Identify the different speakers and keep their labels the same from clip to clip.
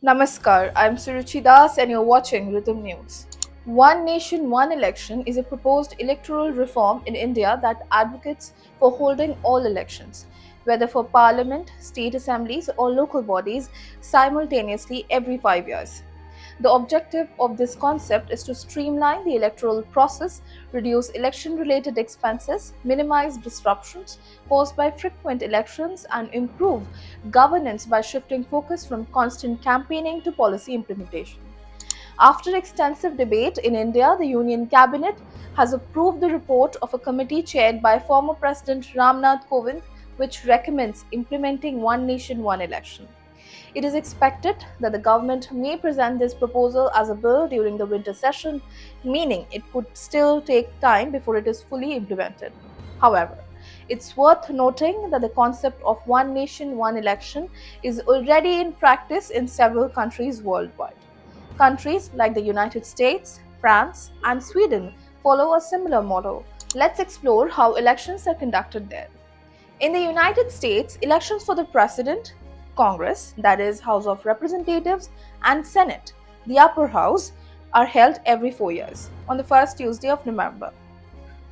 Speaker 1: Namaskar, I'm Suruchi Das and you're watching Rhythm News. One Nation, One Election is a proposed electoral reform in India that advocates for holding all elections, whether for parliament, state assemblies, or local bodies, simultaneously every 5 years. The objective of this concept is to streamline the electoral process, reduce election related expenses, minimize disruptions caused by frequent elections, and improve governance by shifting focus from constant campaigning to policy implementation. After extensive debate in India, the Union Cabinet has approved the report of a committee chaired by former President Ramnath Kovind, which recommends implementing One Nation, One Election. It is expected that the government may present this proposal as a bill during the winter session, meaning it could still take time before it is fully implemented. However, it's worth noting that the concept of one nation, one election is already in practice in several countries worldwide. Countries like the United States, France, and Sweden follow a similar model. Let's explore how elections are conducted there. In the United States, elections for the president, Congress, that is, House of Representatives, and Senate, the upper house, are held every 4 years on the first Tuesday of November.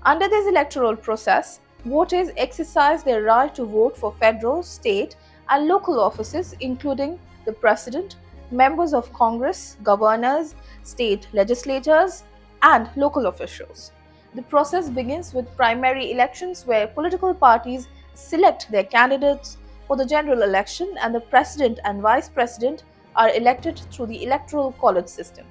Speaker 1: Under this electoral process, voters exercise their right to vote for federal, state, and local offices, including the president, members of Congress, governors, state legislators, and local officials. The process begins with primary elections where political parties select their candidates for the general election, and the president and vice president are elected through the electoral college system.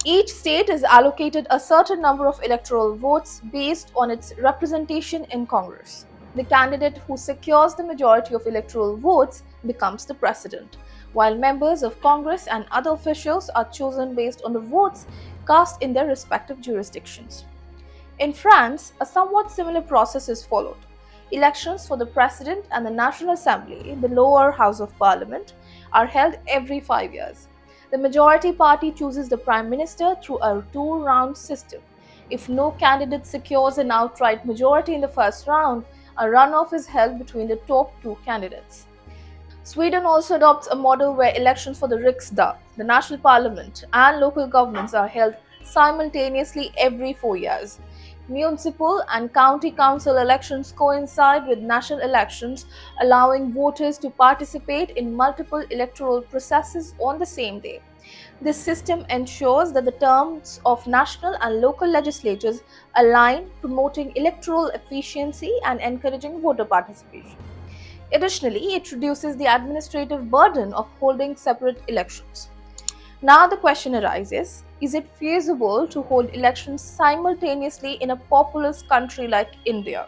Speaker 1: Each state is allocated a certain number of electoral votes based on its representation in Congress. The candidate who secures the majority of electoral votes becomes the president, while members of Congress and other officials are chosen based on the votes cast in their respective jurisdictions. In France, a somewhat similar process is followed. Elections for the President and the National Assembly, the lower house of parliament, are held every 5 years. The majority party chooses the Prime Minister through a two-round system. If no candidate secures an outright majority in the first round, a runoff is held between the top two candidates. Sweden also adopts a model where elections for the Riksdag, the national parliament, and local governments are held simultaneously every 4 years. Municipal and county council elections coincide with national elections, allowing voters to participate in multiple electoral processes on the same day. This system ensures that the terms of national and local legislatures align, promoting electoral efficiency and encouraging voter participation. Additionally, it reduces the administrative burden of holding separate elections. Now the question arises, is it feasible to hold elections simultaneously in a populous country like India?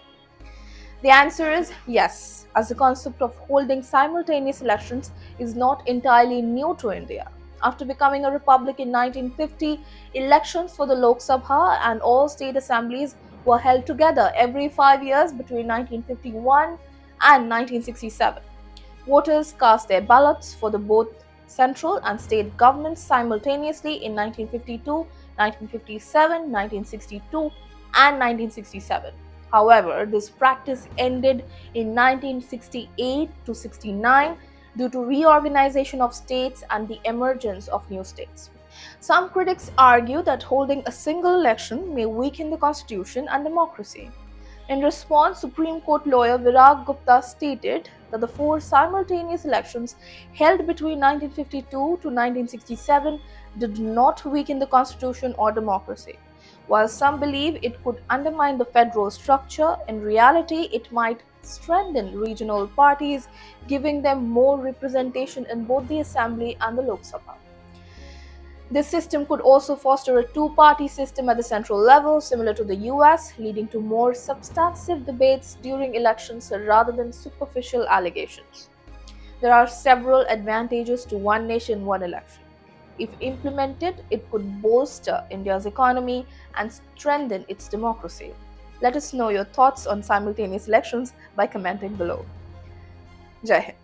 Speaker 1: The answer is yes, as the concept of holding simultaneous elections is not entirely new to India. After becoming a republic in 1950, elections for the Lok Sabha and all state assemblies were held together every 5 years between 1951 and 1967. Voters cast their ballots for the both central and state governments simultaneously in 1952, 1957, 1962, and 1967. However, this practice ended in 1968 to 69 due to reorganization of states and the emergence of new states. Some critics argue that holding a single election may weaken the constitution and democracy. In response, Supreme Court lawyer Virag Gupta stated that the four simultaneous elections held between 1952 to 1967 did not weaken the constitution or democracy. While some believe it could undermine the federal structure, in reality it might strengthen regional parties, giving them more representation in both the Assembly and the Lok Sabha. This system could also foster a two-party system at the central level, similar to the US, leading to more substantive debates during elections rather than superficial allegations. There are several advantages to one nation, one election. If implemented, it could bolster India's economy and strengthen its democracy. Let us know your thoughts on simultaneous elections by commenting below. Jai Hind.